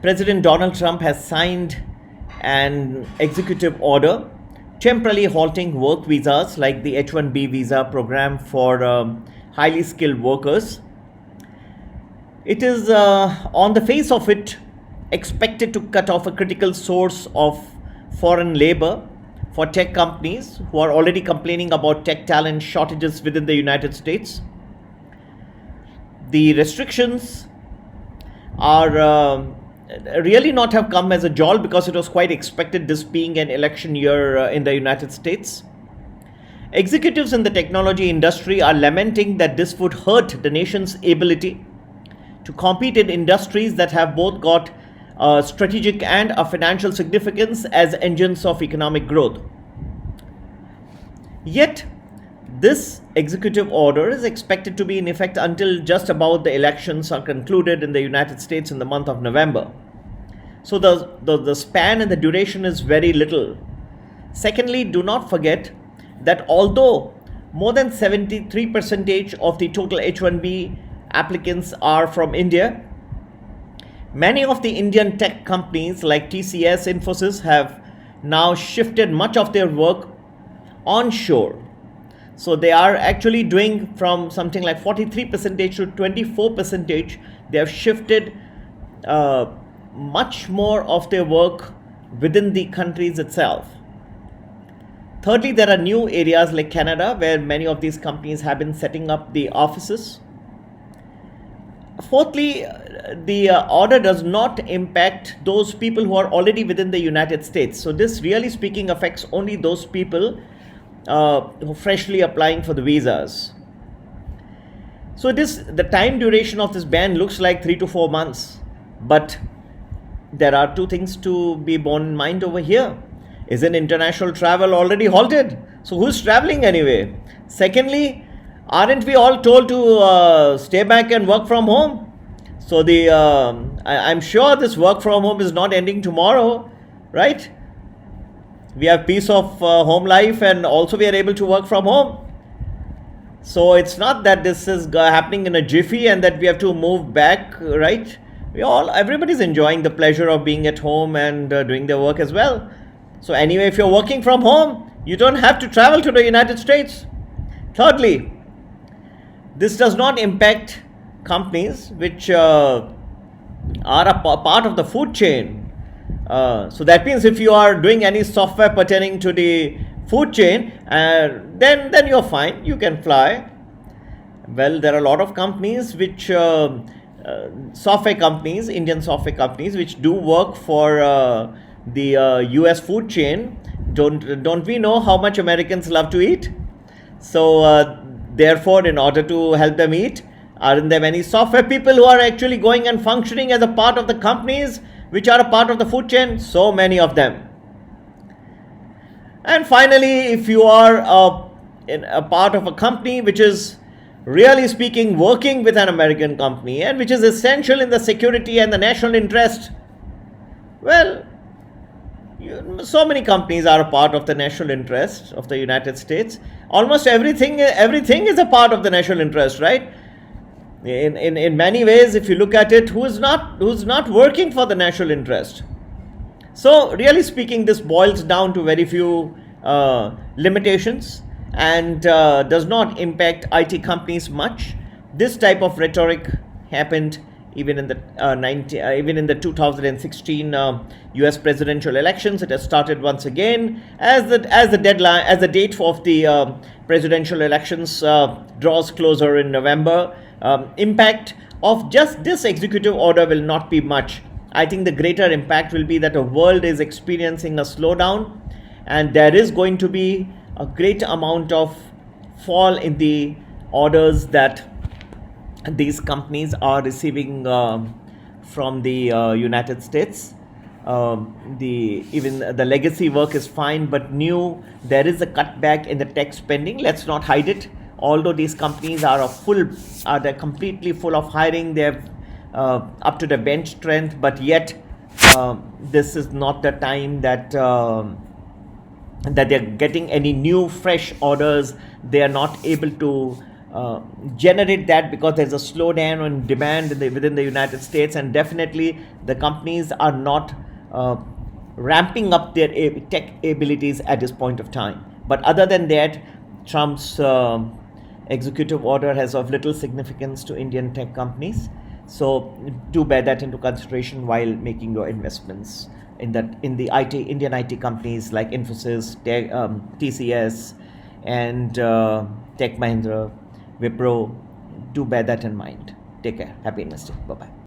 President Donald Trump has signed an executive order temporarily halting work visas like the H-1B visa program for highly skilled workers. It is, on the face of it, expected to cut off a critical source of foreign labor for tech companies who are already complaining about tech talent shortages within the United States. The restrictions are really not have come as a jolt because it was quite expected, this being an election year in the United States. Executives in the technology industry are lamenting that this would hurt the nation's ability to compete in industries that have both got strategic and a financial significance as engines of economic growth. Yet, this executive order is expected to be in effect until just about the elections are concluded in the United States in the month of November. So the span and the duration is very little. Secondly, do not forget that although more than 73% of the total H-1B applicants are from India, many of the Indian tech companies like TCS, Infosys have now shifted much of their work onshore. So they are actually doing from something like 43% to 24%. They have shifted much more of their work within the countries itself. Thirdly, there are new areas like Canada where many of these companies have been setting up the offices. Fourthly, the order does not impact those people who are already within the United States. So this, really speaking, affects only those people who are freshly applying for the visas. So the time duration of this ban looks like 3 to 4 months. But there are two things to be borne in mind over here. Isn't international travel already halted? So who's traveling anyway? Secondly, aren't we all told to stay back and work from home? So I'm sure this work from home is not ending tomorrow, right? We have peace of home life, and also we are able to work from home. So it's not that this is happening in a jiffy and that we have to move back, right? Everybody's enjoying the pleasure of being at home and doing their work as well. So anyway, if you're working from home, you don't have to travel to the United States. Thirdly, this does not impact companies which are a part of the food chain. So that means if you are doing any software pertaining to the food chain, then you're fine. You can fly. Well, there are a lot of companies which software companies, Indian software companies, which do work for the US food chain. Don't we know how much Americans love to eat? So therefore, in order to help them eat, aren't there many software people who are actually going and functioning as a part of the companies which are a part of the food chain? So many of them. And finally, if you are a part of a company which is, really speaking, working with an American company and which is essential in the security and the national interest, well, so many companies are a part of the national interest of the United States. Almost everything is a part of the national interest, right? In many ways, if you look at it, who's not working for the national interest? So really speaking, this boils down to very few limitations and does not impact IT companies much. This type of rhetoric happened even in the 2016 U.S. presidential elections. It has started once again as the date of the presidential elections draws closer in November. Impact of just this executive order will not be much. I think the greater impact will be that the world is experiencing a slowdown, and there is going to be a great amount of fall in the orders that these companies are receiving from the United States. Even the legacy work is fine, but there is a cutback in the tech spending. Let's not hide it. Although these companies they're completely full of hiring, they're up to the bench strength, but yet this is not the time that they're getting any new fresh orders. They are not able to generate that, because there's a slowdown in demand within the United States, and definitely the companies are not ramping up their tech abilities at this point of time. But other than that, Trump's executive order has of little significance to Indian tech companies. So do bear that into consideration while making your investments in the Indian IT companies like Infosys, TCS, and Tech Mahindra, Wipro. Do bear that in mind. Take care. Happy investing. Bye bye.